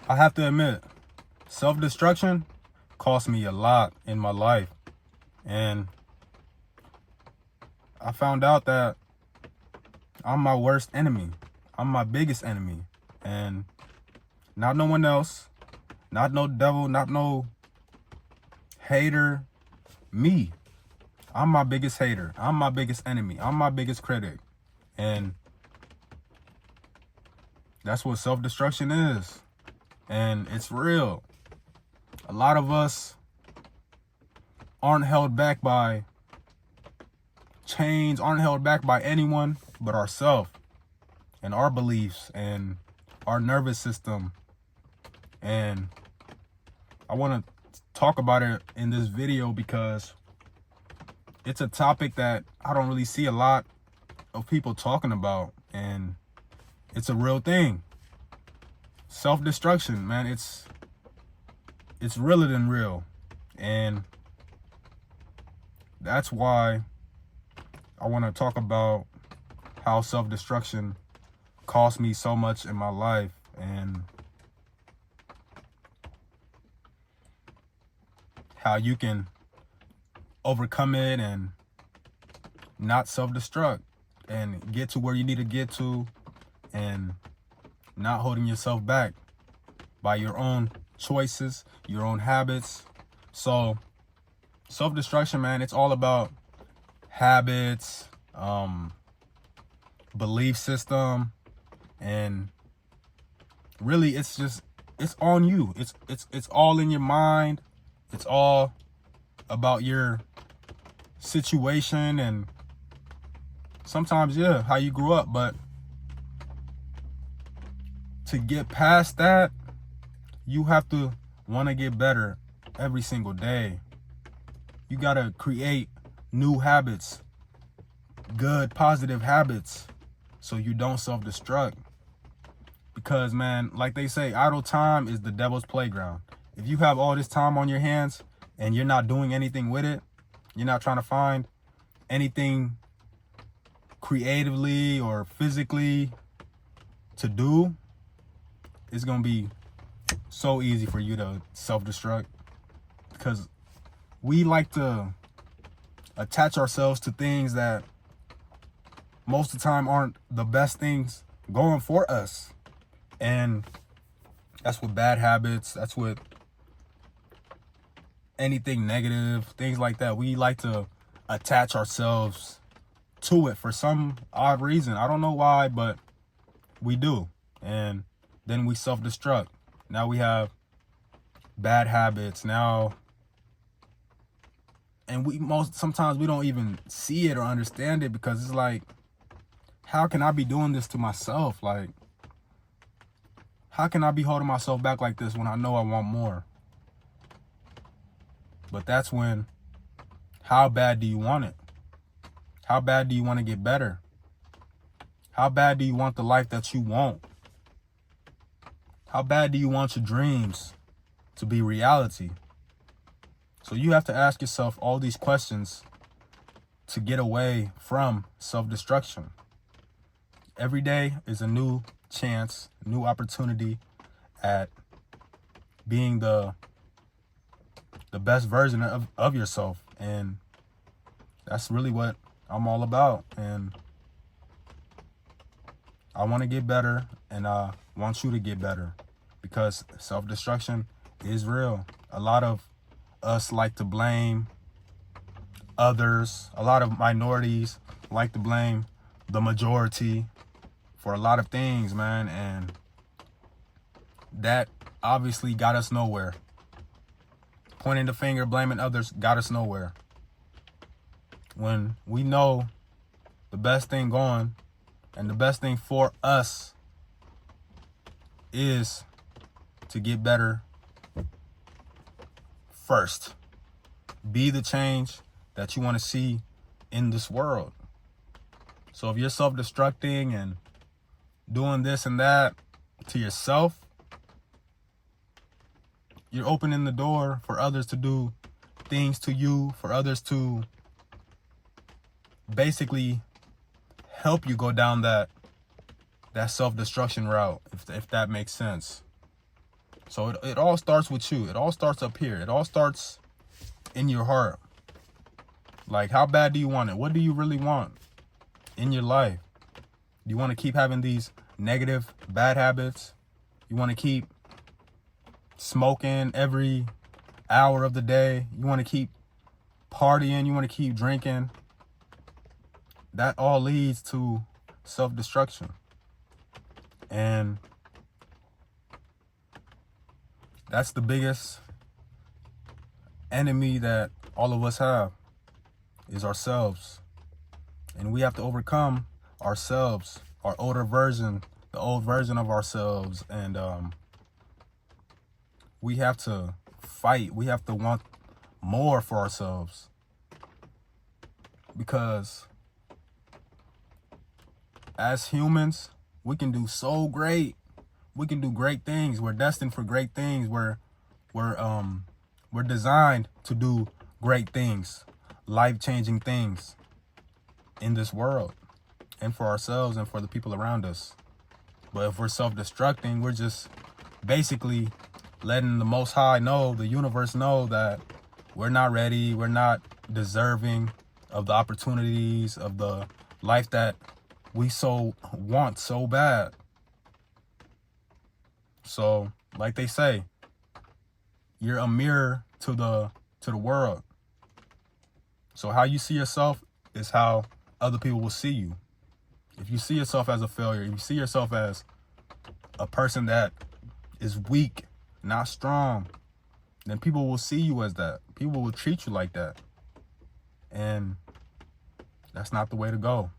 I have to admit, self-destruction cost me a lot in my life. And I found out that I'm my worst enemy. I'm my biggest enemy. And not no one else, not no devil, not no hater, me. I'm my biggest hater. I'm my biggest enemy. I'm my biggest critic. And that's what self-destruction is. And it's real. A lot of us aren't held back by chains, aren't held back by anyone but ourselves and our beliefs and our nervous system. And I want to talk about it in this video because it's a topic that I don't really see a lot of people talking about, and it's a real thing. Self-destruction, man, it's realer than real. And that's why I want to talk about how self-destruction cost me so much in my life and how you can overcome it and not self-destruct and get to where you need to get to and not holding yourself back by your own choices, your own habits. So self-destruction, man, it's all about habits, belief system, and really it's on you. It's all in your mind. It's all about your situation and sometimes, yeah, how you grew up. But to get past that, you have to want to get better every single day. You got to create new habits, good, positive habits, so you don't self-destruct. Because, man, like they say, idle time is the devil's playground. If you have all this time on your hands and you're not doing anything with it, you're not trying to find anything creatively or physically to do, it's going to be so easy for you to self-destruct. Because we like to attach ourselves to things that most of the time aren't the best things going for us. And that's with bad habits. That's with anything negative, things like that. We like to attach ourselves to it for some odd reason. I don't know why, but we do. And then we self-destruct. Now we have bad habits now. And sometimes we don't even see it or understand it because it's like, how can I be doing this to myself? Like, how can I be holding myself back like this when I know I want more? But that's when, how bad do you want it? How bad do you want to get better? How bad do you want the life that you want? How bad do you want your dreams to be reality? So you have to ask yourself all these questions to get away from self-destruction. Every day is a new chance, new opportunity at being the best version of yourself. And that's really what I'm all about. And I want to get better, and I want you to get better, because self-destruction is real. A lot of us like to blame others. A lot of minorities like to blame the majority for a lot of things, man. And that obviously got us nowhere. Pointing the finger, blaming others got us nowhere. When we know the best thing going and the best thing for us is to get better first. Be the change that you want to see in this world. So if you're self-destructing and doing this and that to yourself, you're opening the door for others to do things to you, for others to basically help you go down that self-destruction route, if that makes sense. So it all starts with you. It all starts up here. It all starts in your heart. Like, how bad do you want it? What do you really want in your life? Do you want to keep having these negative, bad habits? You want to keep smoking every hour of the day? You want to keep partying? You want to keep drinking? That all leads to self-destruction. And that's the biggest enemy that all of us have, is ourselves. And we have to overcome ourselves, our older version, the old version of ourselves. And we have to fight. We have to want more for ourselves, because as humans, we can do so great. We can do great things. We're destined for great things. We're designed to do great things, life-changing things in this world, and for ourselves and for the people around us. But if we're self-destructing, we're just basically letting the Most High know, the universe know, that we're not ready, we're not deserving of the opportunities, of the life that we so want so bad. So, like they say, you're a mirror to the world. So how you see yourself is how other people will see you. If you see yourself as a failure, if you see yourself as a person that is weak, not strong, then people will see you as that. People will treat you like that. And that's not the way to go.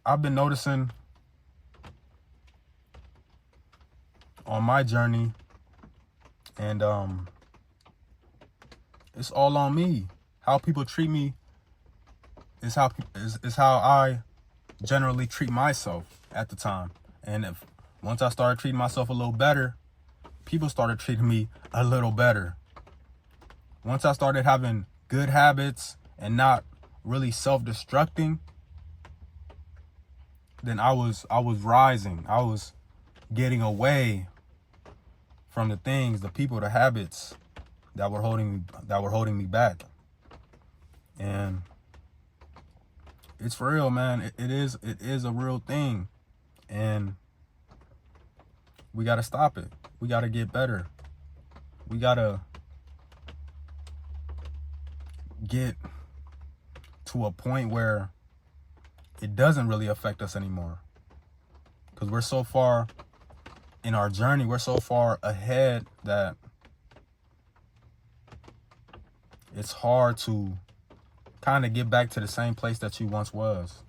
I've been noticing on my journey, and it's all on me. How people treat me is how I generally treat myself at the time. And if once I started treating myself a little better, people started treating me a little better. Once I started having good habits and not really self-destructing, then I was rising. I was getting away from the things, the people, the habits that were holding me back. And it's for real, man. It is a real thing. And we got to stop it. We got to get better. We got to get to a point where it doesn't really affect us anymore. Because we're so far in our journey, we're so far ahead that it's hard to kind of get back to the same place that you once was.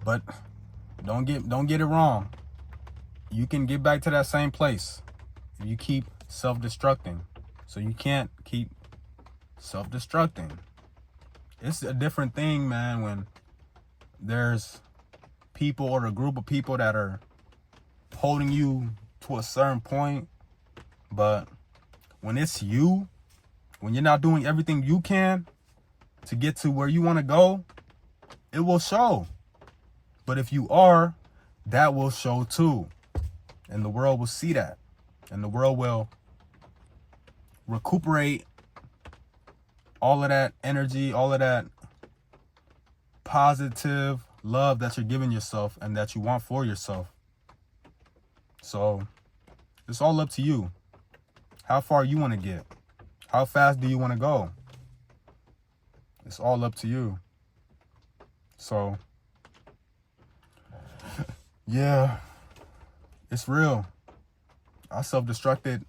But don't get it wrong. You can get back to that same place if you keep self-destructing. So you can't keep self-destructing. It's a different thing, man, when there's people or a group of people that are holding you to a certain point. But when it's you, when you're not doing everything you can to get to where you want to go, it will show. But if you are, that will show too. And the world will see that. And the world will recuperate all of that energy, all of that positive love that you're giving yourself and that you want for yourself. So it's all up to you. How far you want to get. How fast do you want to go? It's all up to you. So, yeah, it's real. I self-destructed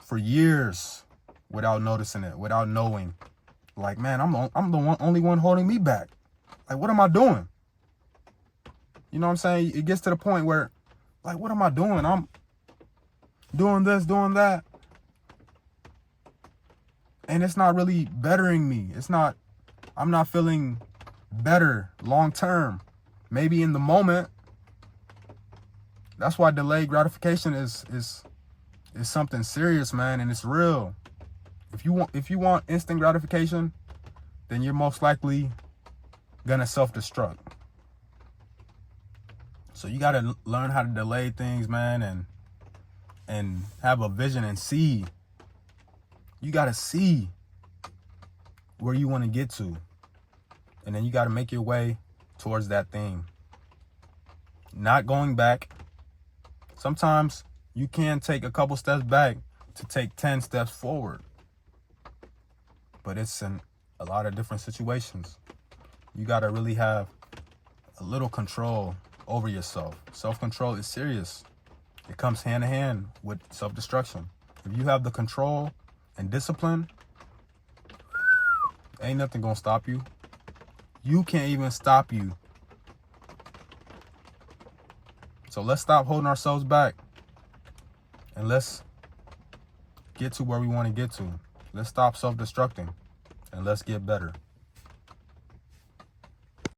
for years without noticing it, without knowing. Like, man, I'm the only one holding me back. Like, what am I doing? You know what I'm saying? It gets to the point where, like, what am I doing? I'm doing this, doing that. And it's not really bettering me. I'm not feeling better long term. Maybe in the moment. That's why delayed gratification is something serious, man, and it's real. If you want instant gratification, then you're most likely gonna self-destruct. So you got to learn how to delay things, man, and have a vision and see. You got to see where you want to get to. And then you got to make your way towards that thing. Not going back. Sometimes you can take a couple steps back to take 10 steps forward. But it's in a lot of different situations. You got to really have a little control over yourself. Self-control is serious. It comes hand in hand with self-destruction. If you have the control and discipline, ain't nothing gonna stop you. You can't even stop you. So let's stop holding ourselves back and let's get to where we want to get to. Let's stop self-destructing and let's get better.